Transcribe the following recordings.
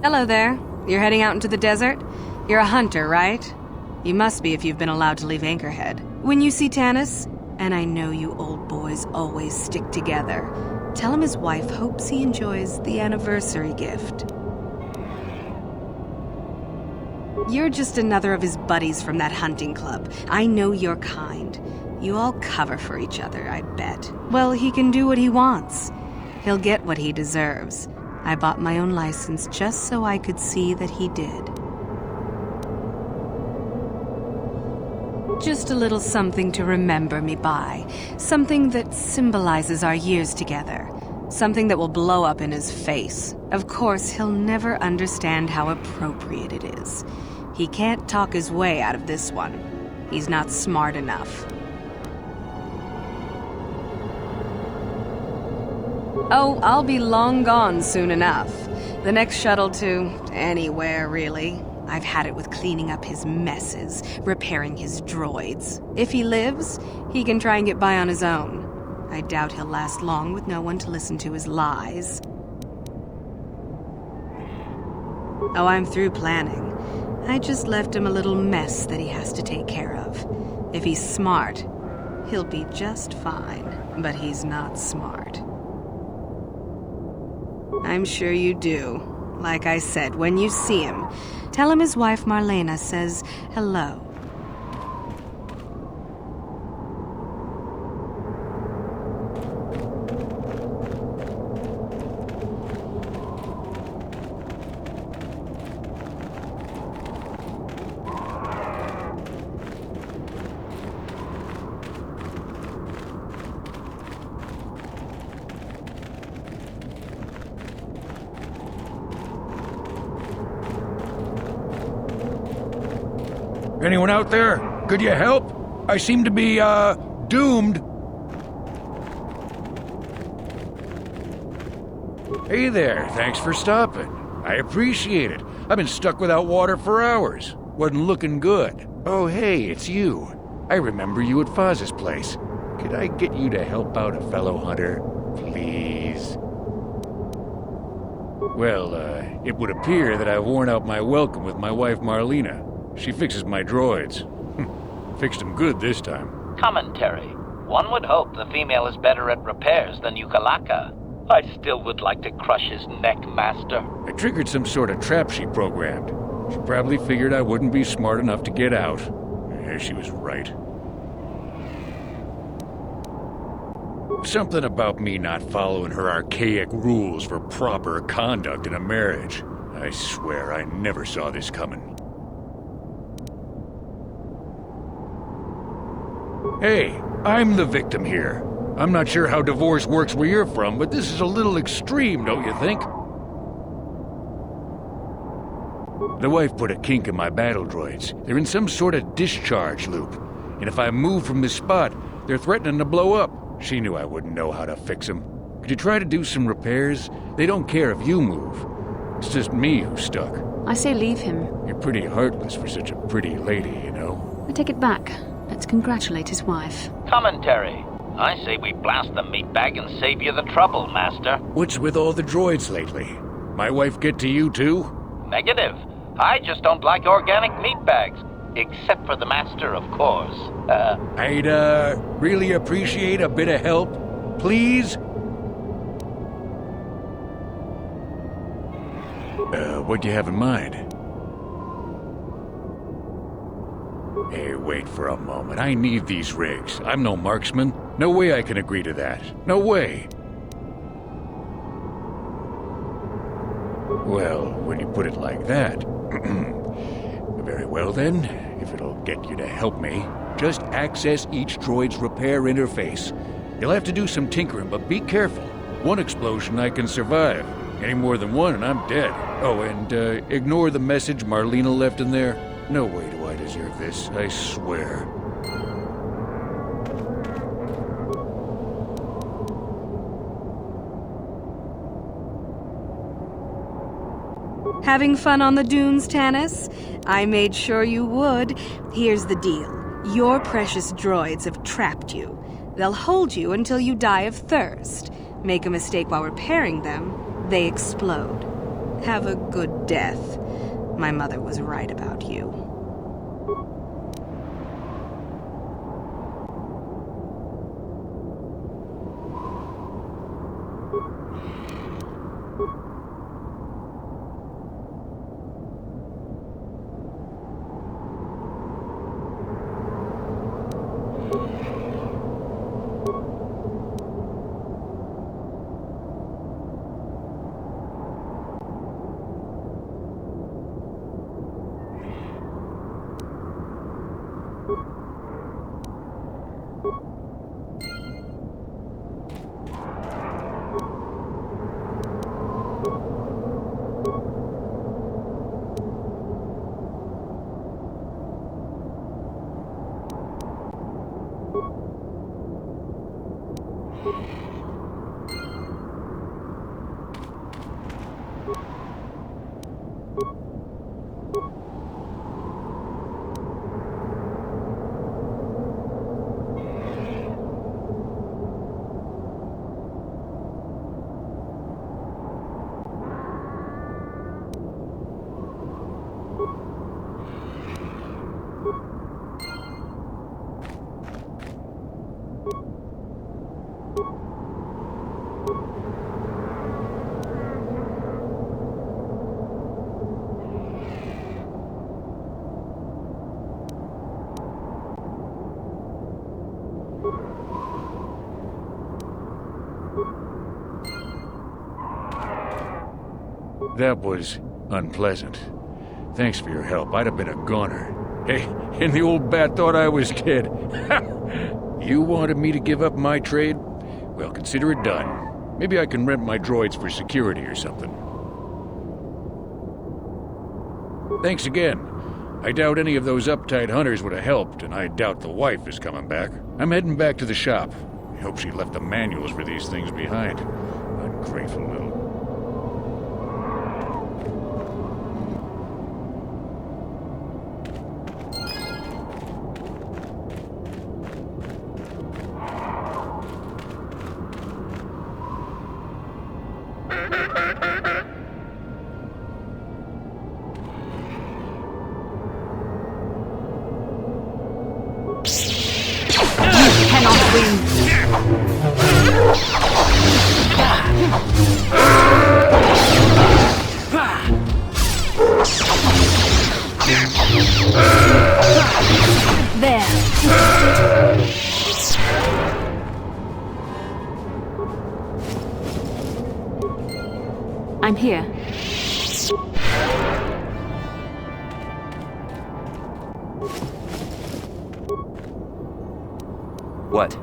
Hello there. You're heading out into the desert? You're a hunter, right? You must be if you've been allowed to leave Anchorhead. When you see Tanis, and I know you old boys always stick together, tell him his wife hopes he enjoys the anniversary gift. You're just another of his buddies from that hunting club. I know your kind. You all cover for each other, I bet. Well, he can do what he wants. He'll get what he deserves. I bought my own license just so I could see that he did. Just a little something to remember me by. Something that symbolizes our years together. Something that will blow up in his face. Of course, he'll never understand how appropriate it is. He can't talk his way out of this one. He's not smart enough. Oh, I'll be long gone soon enough. The next shuttle to anywhere, really. I've had it with cleaning up his messes, repairing his droids. If he lives, he can try and get by on his own. I doubt he'll last long with no one to listen to his lies. Oh, I'm through planning. I just left him a little mess that he has to take care of. If he's smart, he'll be just fine. But he's not smart. I'm sure you do. Like I said, when you see him, tell him his wife Marlena says hello. Anyone out there? Could you help? I seem to be, doomed. Hey there, thanks for stopping. I appreciate it. I've been stuck without water for hours. Wasn't looking good. Oh, hey, it's you. I remember you at Foz's place. Could I get you to help out a fellow hunter, please? Well, it would appear that I've worn out my welcome with my wife Marlena. She fixes my droids. Fixed them good this time. Commentary. One would hope the female is better at repairs than Yukalaka. I still would like to crush his neck, Master. I triggered some sort of trap she programmed. She probably figured I wouldn't be smart enough to get out. She was right. Something about me not following her archaic rules for proper conduct in a marriage. I swear I never saw this coming. Hey, I'm the victim here. I'm not sure how divorce works where you're from, but this is a little extreme, don't you think? The wife put a kink in my battle droids. They're in some sort of discharge loop. And if I move from this spot, they're threatening to blow up. She knew I wouldn't know how to fix them. Could you try to do some repairs? They don't care if you move. It's just me who's stuck. I say leave him. You're pretty heartless for such a pretty lady, you know? I take it back. Let's congratulate his wife. Commentary. I say we blast the meatbag and save you the trouble, Master. What's with all the droids lately? My wife get to you too? Negative. I just don't like organic meatbags. Except for the Master, of course. I'd, really appreciate a bit of help. Please? What do you have in mind? Hey, wait for a moment. I need these rigs. I'm no marksman. No way I can agree to that. No way. Well, when you put it like that... Very well then. If it'll get you to help me, just access each droid's repair interface. You'll have to do some tinkering, but be careful. One explosion I can survive. Any more than one and I'm dead. Oh, and ignore the message Marlena left in there. No way do I deserve this, I swear. Having fun on the dunes, Tanis? I made sure you would. Here's the deal. Your precious droids have trapped you. They'll hold you until you die of thirst. Make a mistake while repairing them, they explode. Have a good death. My mother was right about you. That was unpleasant. Thanks for your help. I'd have been a goner. Hey, and the old bat thought I was dead. You wanted me to give up my trade? Well, consider it done. Maybe I can rent my droids for security or something. Thanks again. I doubt any of those uptight hunters would have helped, and I doubt the wife is coming back. I'm heading back to the shop. I hope she left the manuals for these things behind. Ungrateful little... I'm here. What?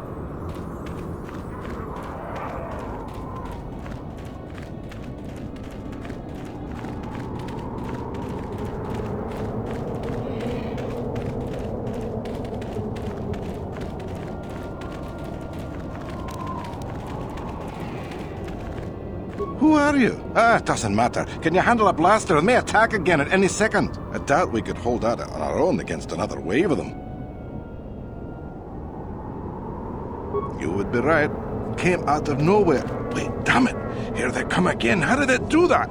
Who are you? It doesn't matter. Can you handle a blaster? It may attack again at any second. I doubt we could hold out on our own against another wave of them. You would be right. Came out of nowhere. Wait, damn it. Here they come again. How did it do that?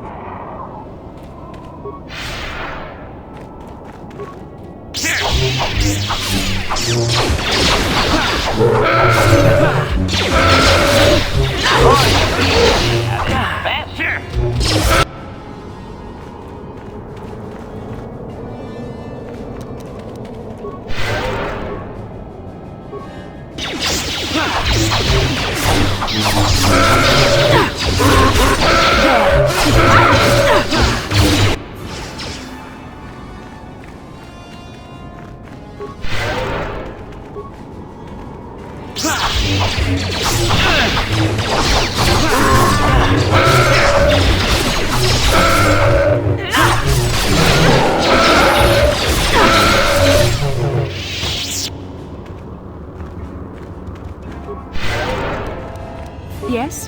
Yes?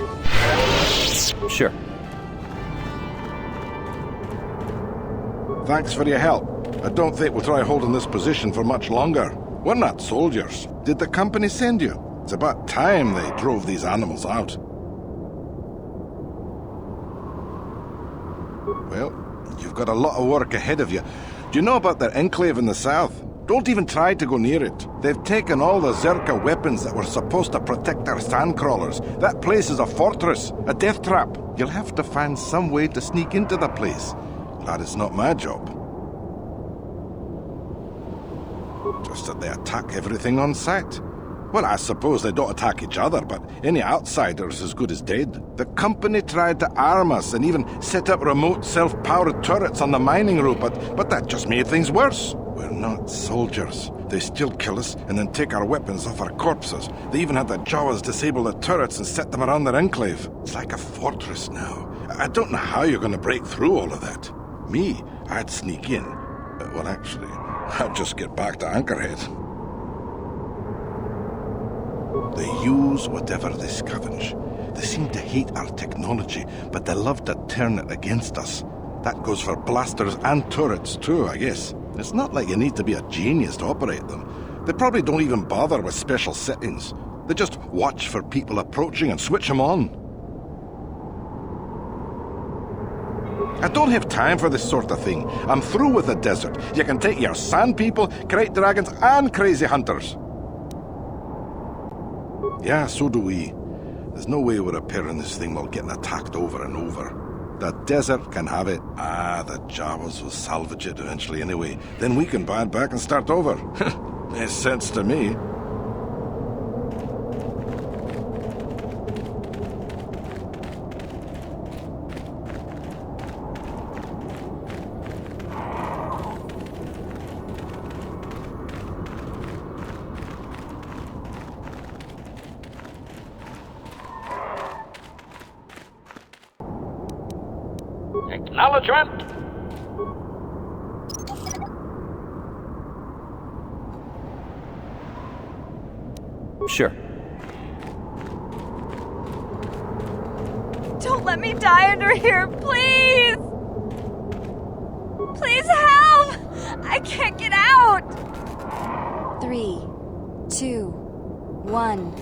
Sure. Thanks for your help. I don't think we'll try holding this position for much longer. We're not soldiers. Did the company send you? It's about time they drove these animals out. Well, you've got a lot of work ahead of you. Do you know about their enclave in the south? Don't even try to go near it. They've taken all the Czerka weapons that were supposed to protect our sandcrawlers. That place is a fortress, a death trap. You'll have to find some way to sneak into the place. That is not my job. Just that they attack everything on sight. Well, I suppose they don't attack each other, but any outsider is as good as dead. The company tried to arm us and even set up remote self-powered turrets on the mining route, but that just made things worse. We're not soldiers. They still kill us and then take our weapons off our corpses. They even had the Jawas disable the turrets and set them around their enclave. It's like a fortress now. I don't know how you're going to break through all of that. Me, I'd sneak in. Well, actually, I'd just get back to Anchorhead. They use whatever they scavenge. They seem to hate our technology, but they love to turn it against us. That goes for blasters and turrets too, I guess. It's not like you need to be a genius to operate them. They probably don't even bother with special settings. They just watch for people approaching and switch them on. I don't have time for this sort of thing. I'm through with the desert. You can take your sand people, great dragons, and crazy hunters. Yeah, so do we. There's no way we're repairing this thing while getting attacked over and over. The desert can have it. The Jawas will salvage it eventually anyway. Then we can buy it back and start over. Makes sense to me. Acknowledgement. Sure. Don't let me die under here, please! Please help! I can't get out! 3, 2, 1.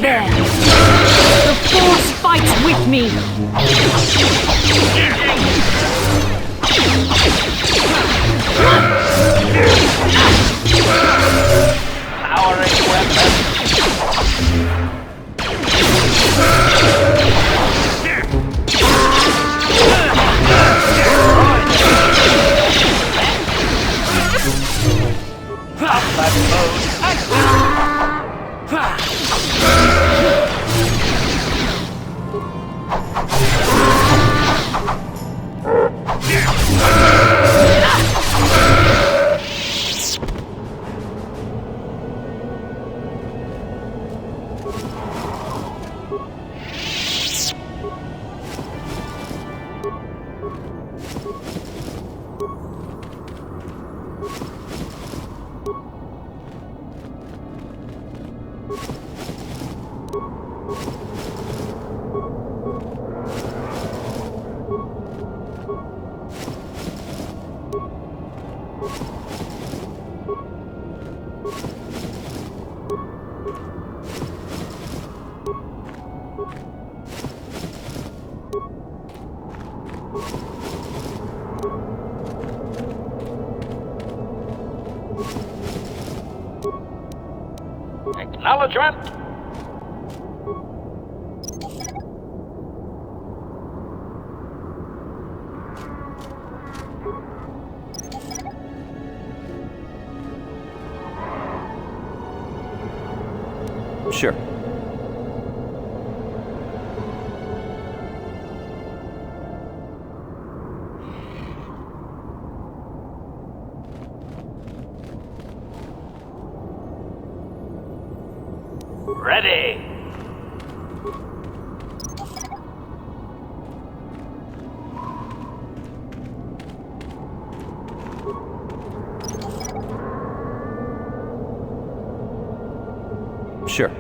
There! The Force fights with me! Powering weapon. Combat mode active. Acknowledgement. Sure. Ready. Sure.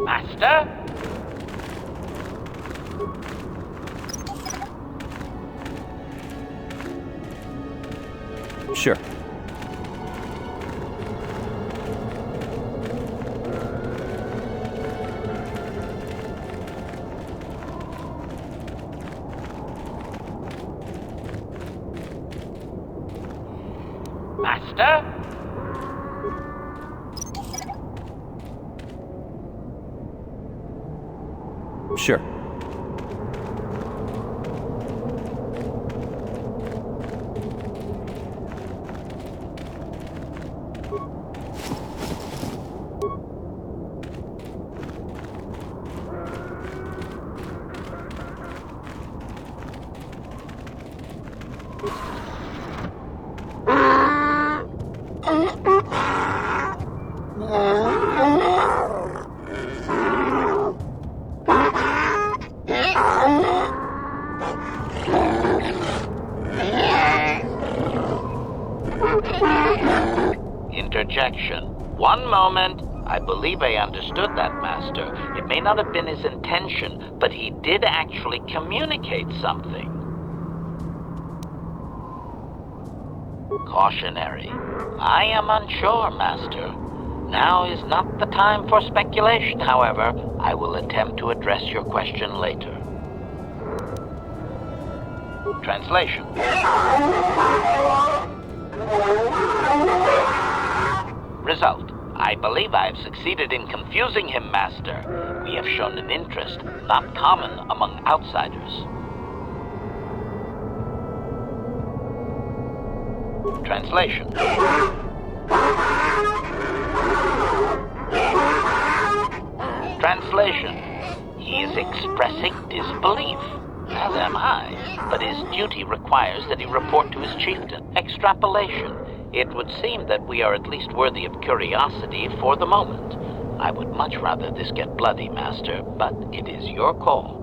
Master? Sure. Master? Sure. Interjection. One moment. I believe I understood that, Master. It may not have been his intention, but he did actually communicate something. Cautionary. I am unsure, Master. Now is not the time for speculation, however. I will attempt to address your question later. Translation. Result. I believe I have succeeded in confusing him, Master. We have shown an interest not common among outsiders. Translation. Translation. He is expressing disbelief, as am I, but his duty requires that he report to his chieftain. Extrapolation. It would seem that we are at least worthy of curiosity for the moment. I would much rather this get bloody, Master, but it is your call.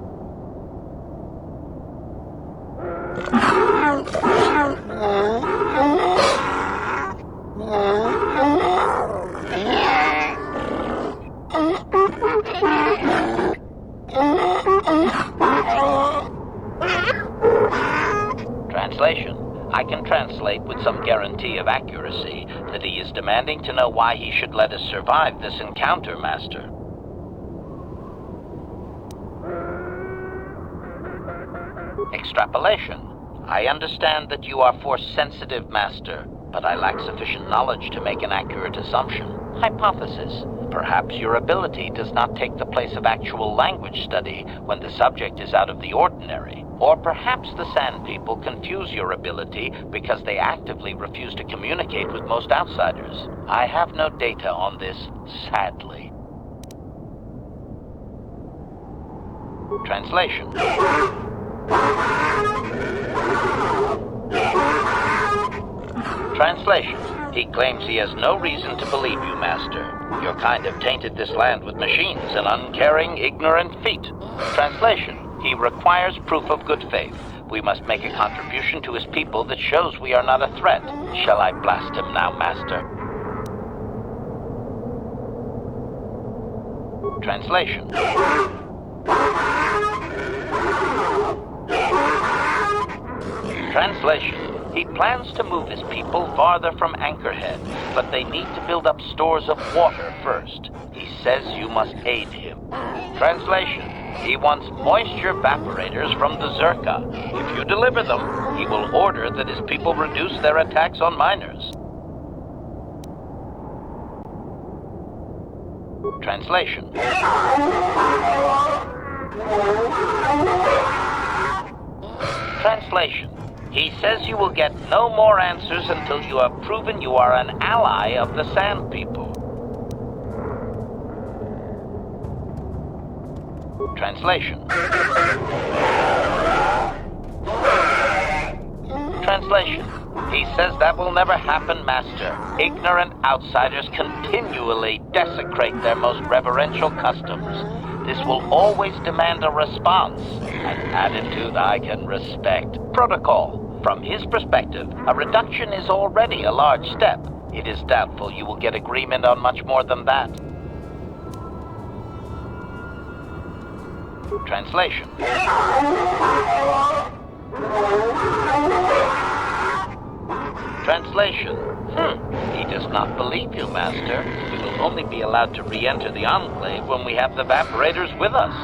Translation. I can translate with some guarantee of accuracy that he is demanding to know why he should let us survive this encounter, Master. Extrapolation. I understand that you are force-sensitive, Master, but I lack sufficient knowledge to make an accurate assumption. Hypothesis. Perhaps your ability does not take the place of actual language study when the subject is out of the ordinary. Or perhaps the Sand People confuse your ability because they actively refuse to communicate with most outsiders. I have no data on this, sadly. Translation. Translation. He claims he has no reason to believe you, Master. Your kind have tainted this land with machines and uncaring, ignorant feet. Translation. He requires proof of good faith. We must make a contribution to his people that shows we are not a threat. Shall I blast him now, Master? Translation. Translation. He plans to move his people farther from Anchorhead, but they need to build up stores of water first. He says you must aid him. Translation. He wants moisture evaporators from the Czerka. If you deliver them, he will order that his people reduce their attacks on miners. Translation. Translation. He says you will get no more answers until you have proven you are an ally of the Sand People. Translation. Translation. He says that will never happen, Master. Ignorant outsiders continually desecrate their most reverential customs. This will always demand a response, an attitude I can respect. Protocol. From his perspective, a reduction is already a large step. It is doubtful you will get agreement on much more than that. Translation. Translation. He does not believe you, Master. We will only be allowed to re-enter the Enclave when we have the evaporators with us.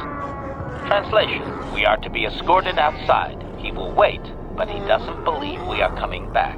Translation. We are to be escorted outside. He will wait, but he doesn't believe we are coming back.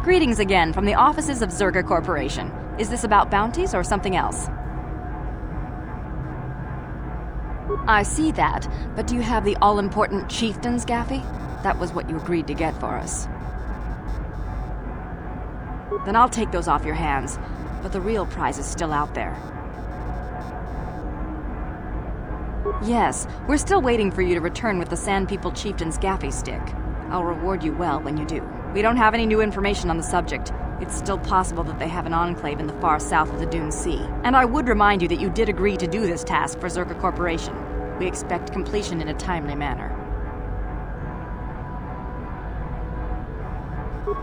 Greetings again from the offices of Czerka Corporation. Is this about bounties or something else? I see that, but do you have the all-important chieftain's gaffy? That was what you agreed to get for us. Then I'll take those off your hands, but the real prize is still out there. Yes, we're still waiting for you to return with the Sand People Chieftain's gaffy stick. I'll reward you well when you do. We don't have any new information on the subject. It's still possible that they have an enclave in the far south of the Dune Sea. And I would remind you that you did agree to do this task for Czerka Corporation. We expect completion in a timely manner.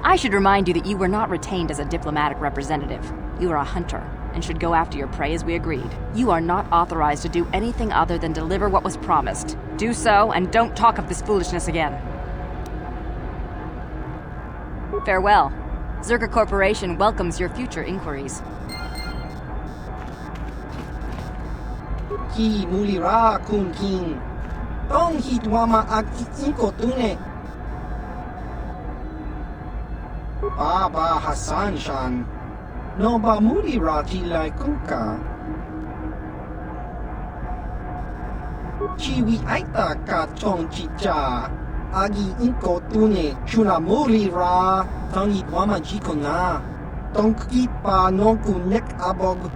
I should remind you that you were not retained as a diplomatic representative. You are a hunter, and should go after your prey as we agreed. You are not authorized to do anything other than deliver what was promised. Do so, and don't talk of this foolishness again. Farewell. Czerka Corporation welcomes your future inquiries. Ki mulira kun king. Tong hitwama ag inkotune. Baba Hassan Shan. No ba mulira tilai kunka. Chiwi aita ka chong chicha. Agi inkotune chuna mulira. Tong hitwama jikona. Tong kipa non kunek abog.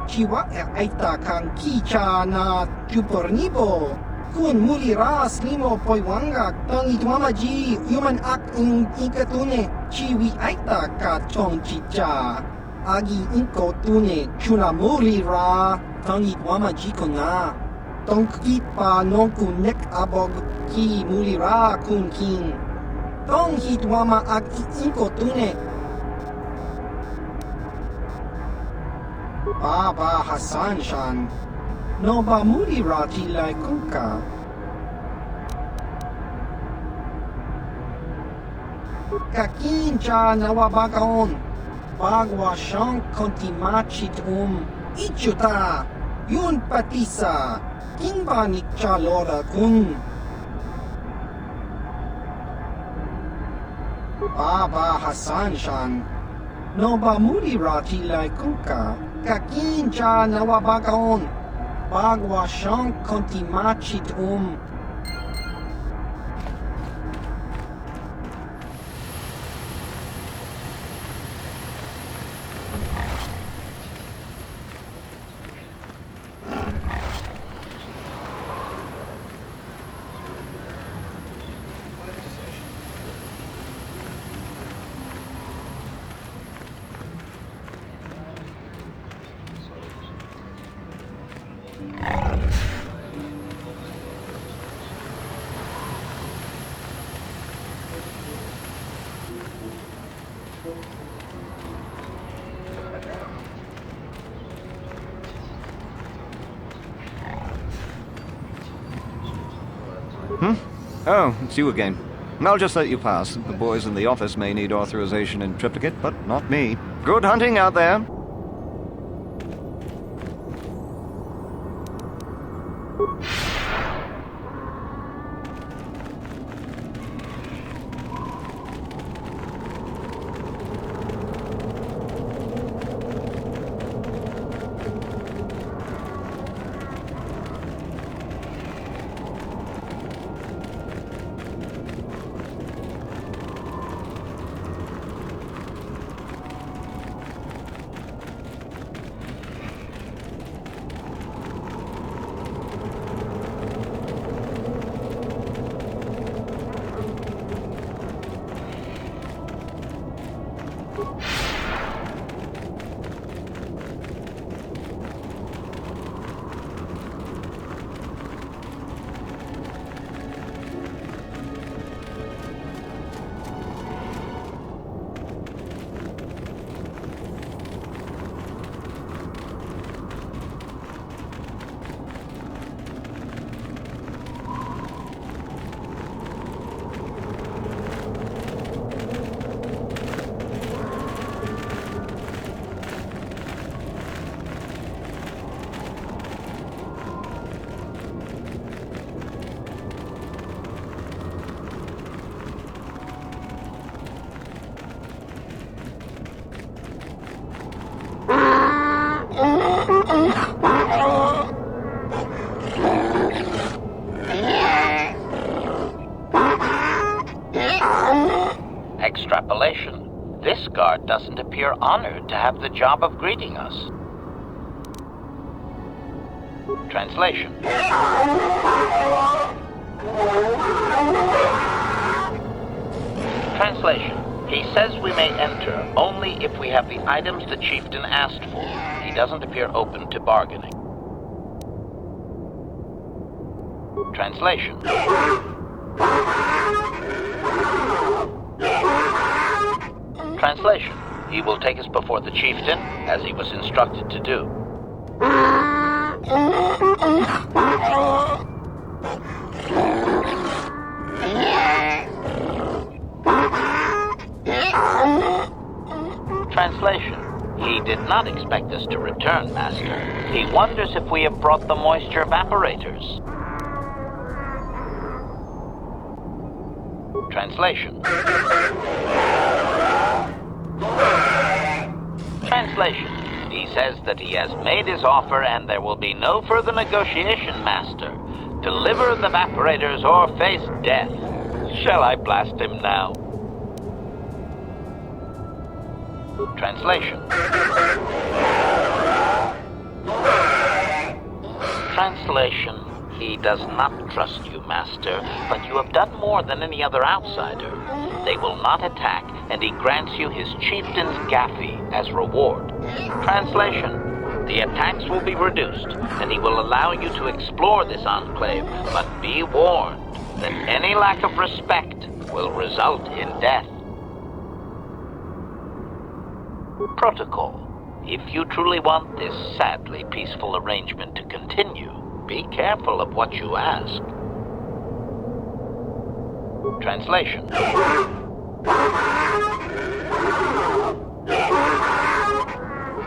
Chiwa aita kang kicha na chupornibo. Kun mulira slimo poiwanga tong itwamaji human ak in ikatune chiwi aita ka chong chicha. Agi inkotune chuna mulira tong itwamaji kona. Tong kipa non kunek abog ki mulira kun king. Tong hitwama ak inkotune. Baba Hassan Shan. No ba mulira tilai kunka. Kakincha nawabagaon. Bagwa shank kontimachit Ichuta. Yun patisa. Kimba nikcha lora kun. Baba Hassan Shan. No ba mulira tilai kunka. Kakincha nawabagaon. Bagwa shank kontimachit Oh, it's you again. I'll just let you pass. The boys in the office may need authorization in triplicate, but not me. Good hunting out there. Extrapolation. This guard doesn't appear honored to have the job of greeting us. Translation. Translation. He says we may enter only if we have the items the chieftain asked for. He doesn't appear open to bargaining. Translation. Translation. He will take us before the chieftain, as he was instructed to do. Translation. He did not expect us to return, Master. He wonders if we have brought the moisture evaporators. Translation. Translation. He says that he has made his offer and there will be no further negotiation, Master. Deliver the evaporators or face death. Shall I blast him now? Translation. Translation. He does not trust you, Master, but you have done more than any other outsider. They will not attack, and he grants you his chieftain's gaffy as reward. Translation. The attacks will be reduced, and he will allow you to explore this enclave, but be warned that any lack of respect will result in death. Protocol. If you truly want this sadly peaceful arrangement to continue, be careful of what you ask. Translation.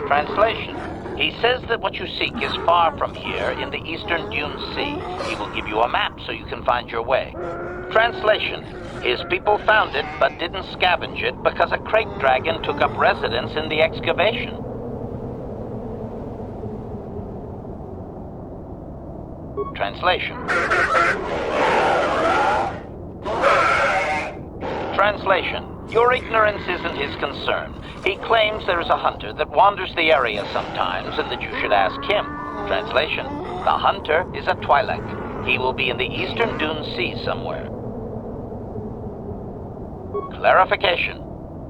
Translation. He says that what you seek is far from here in the eastern Dune Sea. He will give you a map so you can find your way. Translation. His people found it but didn't scavenge it because a crate dragon took up residence in the excavation. Translation. Translation. Your ignorance isn't his concern. He claims there is a hunter that wanders the area sometimes and that you should ask him. Translation. The hunter is a Twi'lek. He will be in the eastern Dune Sea somewhere. Clarification.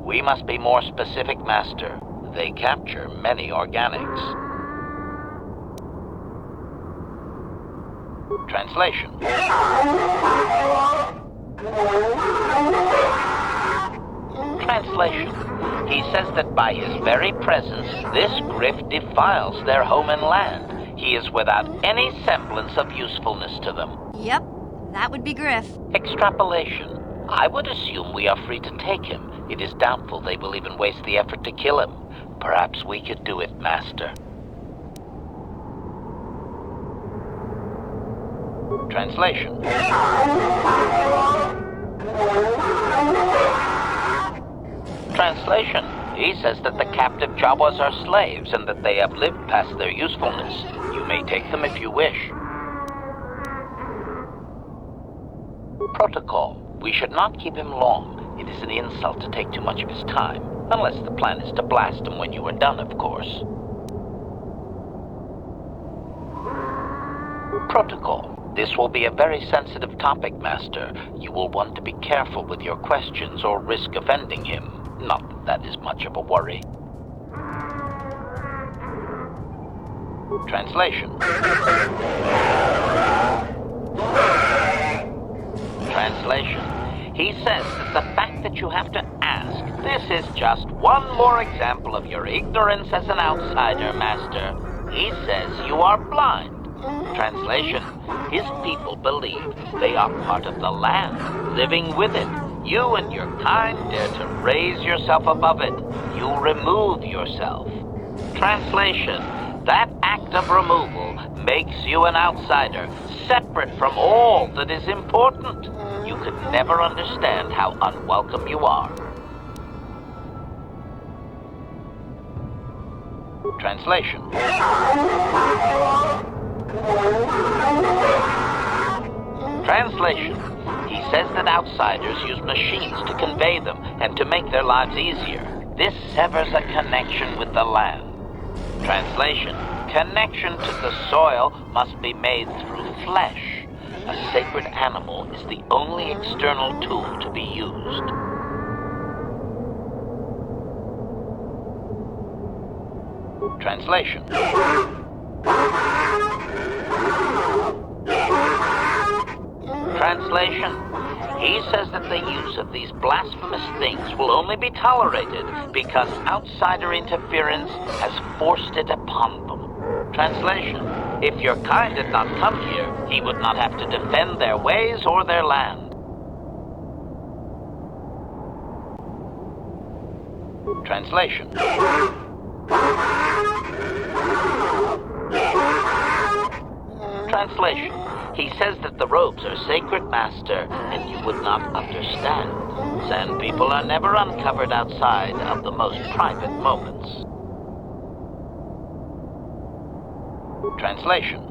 We must be more specific, Master. They capture many organics. Translation. Translation. He says that by his very presence, this griff defiles their home and land. He is without any semblance of usefulness to them. Yep, that would be Griff. Extrapolation. I would assume we are free to take him. It is doubtful they will even waste the effort to kill him. Perhaps we could do it, Master. Translation. Translation. He says that the captive Jawas are slaves and that they have lived past their usefulness. You may take them if you wish. Protocol. We should not keep him long. It is an insult to take too much of his time. Unless the plan is to blast him when you are done, of course. Protocol. This will be a very sensitive topic, Master. You will want to be careful with your questions or risk offending him. Not that that is much of a worry. Translation. Translation. He says that the fact that you have to ask, this is just one more example of your ignorance as an outsider, Master. He says you are blind. Translation. His people believe they are part of the land, living with it. You and your kind dare to raise yourself above it. You remove yourself. Translation. That act of removal makes you an outsider, separate from all that is important. You could never understand how unwelcome you are. Translation. Translation. He says that outsiders use machines to convey them and to make their lives easier. This severs a connection with the land. Translation. Connection to the soil must be made through flesh. A sacred animal is the only external tool to be used. Translation. Translation. He says that the use of these blasphemous things will only be tolerated because outsider interference has forced it upon them. Translation. If your kind had not come here, he would not have to defend their ways or their land. Translation. Translation. He says that the robes are sacred, Master, and you would not understand. Sand people are never uncovered outside of the most private moments. Translation.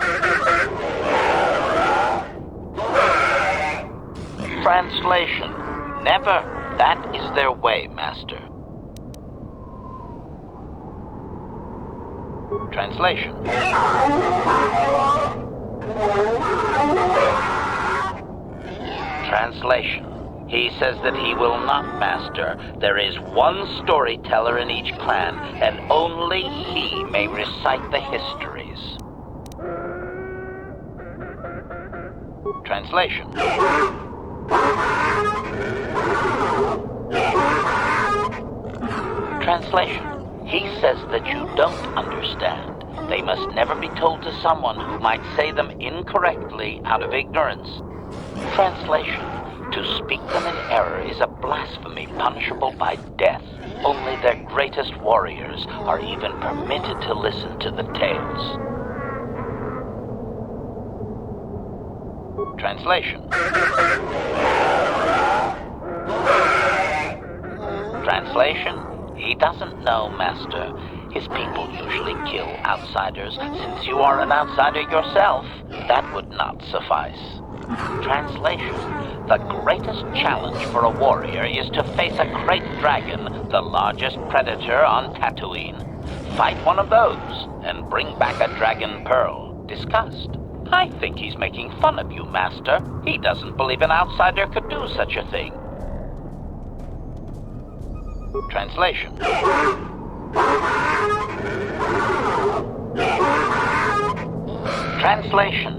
Translation. Never. That is their way, Master. Translation. Translation. He says that he will not, Master. There is one storyteller in each clan, and only he may recite the histories. Translation. Translation. He says that you don't understand. They must never be told to someone who might say them incorrectly out of ignorance. Translation. To speak them in error is a blasphemy punishable by death. Only their greatest warriors are even permitted to listen to the tales. Translation. Translation. He doesn't know, Master. His people usually kill outsiders. Since you are an outsider yourself, that would not suffice. Translation. The greatest challenge for a warrior is to face a great dragon, the largest predator on Tatooine. Fight one of those, and bring back a dragon pearl. Discussed. I think he's making fun of you, Master. He doesn't believe an outsider could do such a thing. Translation. Translation.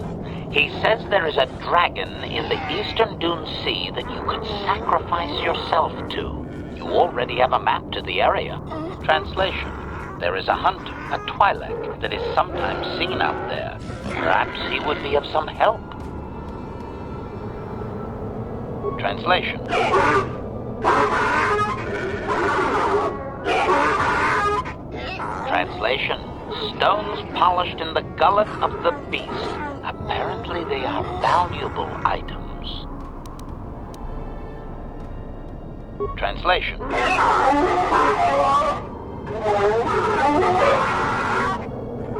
He says there is a dragon in the Eastern Dune Sea that you could sacrifice yourself to. You already have a map to the area. Translation. There is a hunter, a Twi'lek, that is sometimes seen out there. Perhaps he would be of some help. Translation. Translation. Stones polished in the gullet of the beast. Apparently they are valuable items. Translation.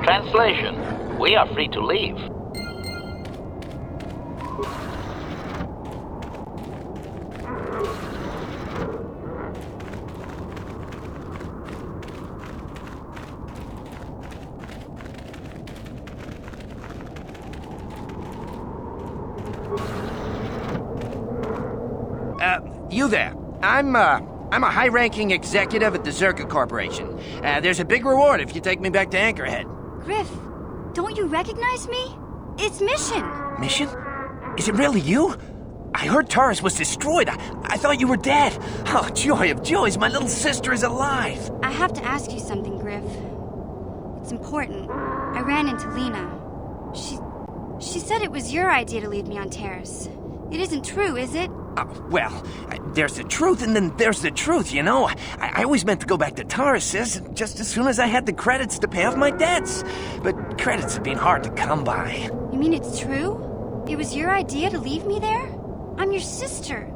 Translation. We are free to leave. You there. I'm a high-ranking executive at the Czerka Corporation. There's a big reward if you take me back to Anchorhead. Griff, don't you recognize me? It's Mission. Mission? Is it really you? I heard Taurus was destroyed. I thought you were dead. Oh, joy of joys, my little sister is alive. I have to ask you something, Griff. It's important. I ran into Lena. She said it was your idea to leave me on Terrace. It isn't true, is it? Well, there's the truth and then there's the truth, you know. I always meant to go back to Taurus's just as soon as I had the credits to pay off my debts. But credits have been hard to come by. You mean it's true? It was your idea to leave me there? I'm your sister.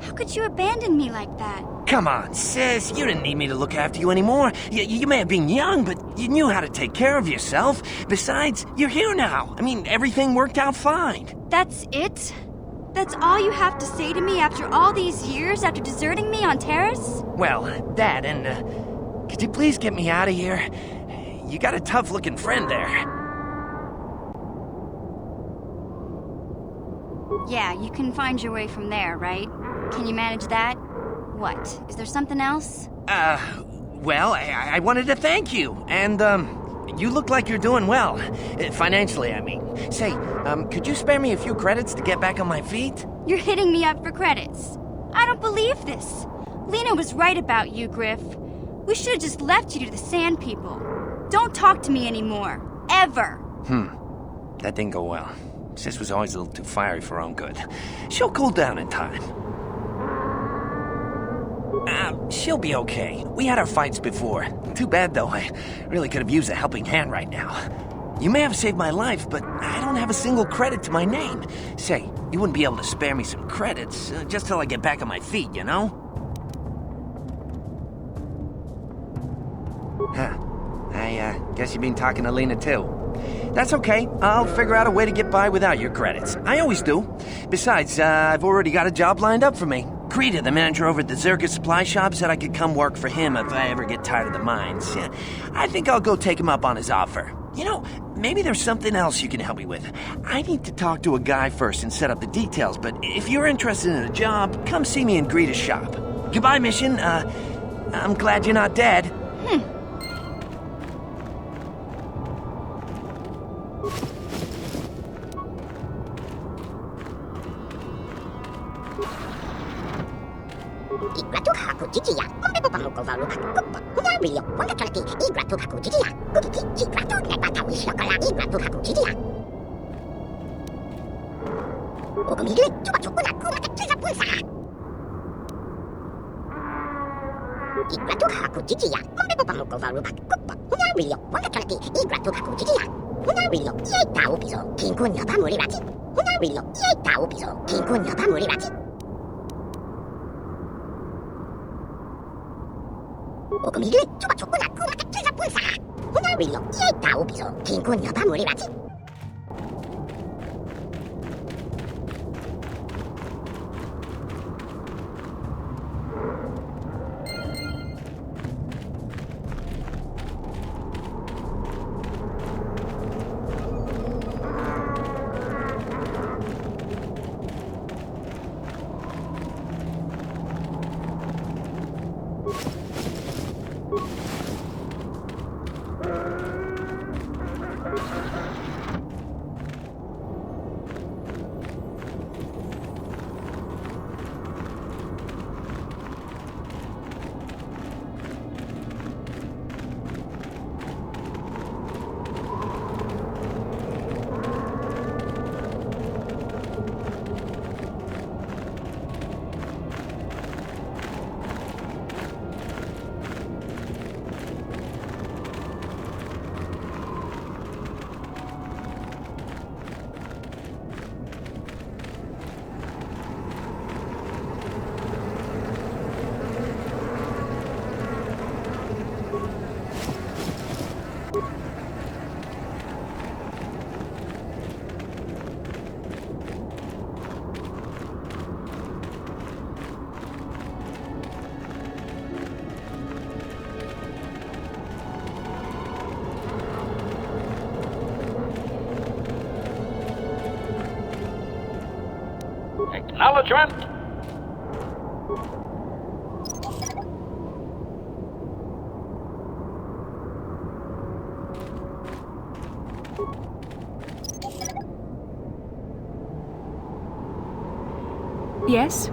How could you abandon me like that? Come on, sis. You didn't need me to look after you anymore. You may have been young, but you knew how to take care of yourself. Besides, you're here now. I mean, everything worked out fine. That's it? That's all you have to say to me after all these years, after deserting me on Terrace? Well, that and, could you please get me out of here? You got a tough-looking friend there. Yeah, you can find your way from there, right? Can you manage that? What? Is there something else? Well, I wanted to thank you, and, you look like you're doing well. Financially, I mean. Say, could you spare me a few credits to get back on my feet? You're hitting me up for credits. I don't believe this. Lena was right about you, Griff. We should have just left you to the Sand People. Don't talk to me anymore. Ever. That didn't go well. Sis was always a little too fiery for her own good. She'll cool down in time. She'll be okay. We had our fights before. Too bad, though. I really could have used a helping hand right now. You may have saved my life, but I don't have a single credit to my name. Say, you wouldn't be able to spare me some credits, just till I get back on my feet, you know? Huh. I guess you've been talking to Lena, too. That's okay. I'll figure out a way to get by without your credits. I always do. Besides, I've already got a job lined up for me. Krita, the manager over at the Czerka supply shop, said I could come work for him if I ever get tired of the mines. Yeah, I think I'll go take him up on his offer. You know, maybe there's something else you can help me with. I need to talk to a guy first and set up the details, but if you're interested in a job, come see me in Greta's shop. Goodbye, Mission. I'm glad you're not dead. Acknowledgement. Yes?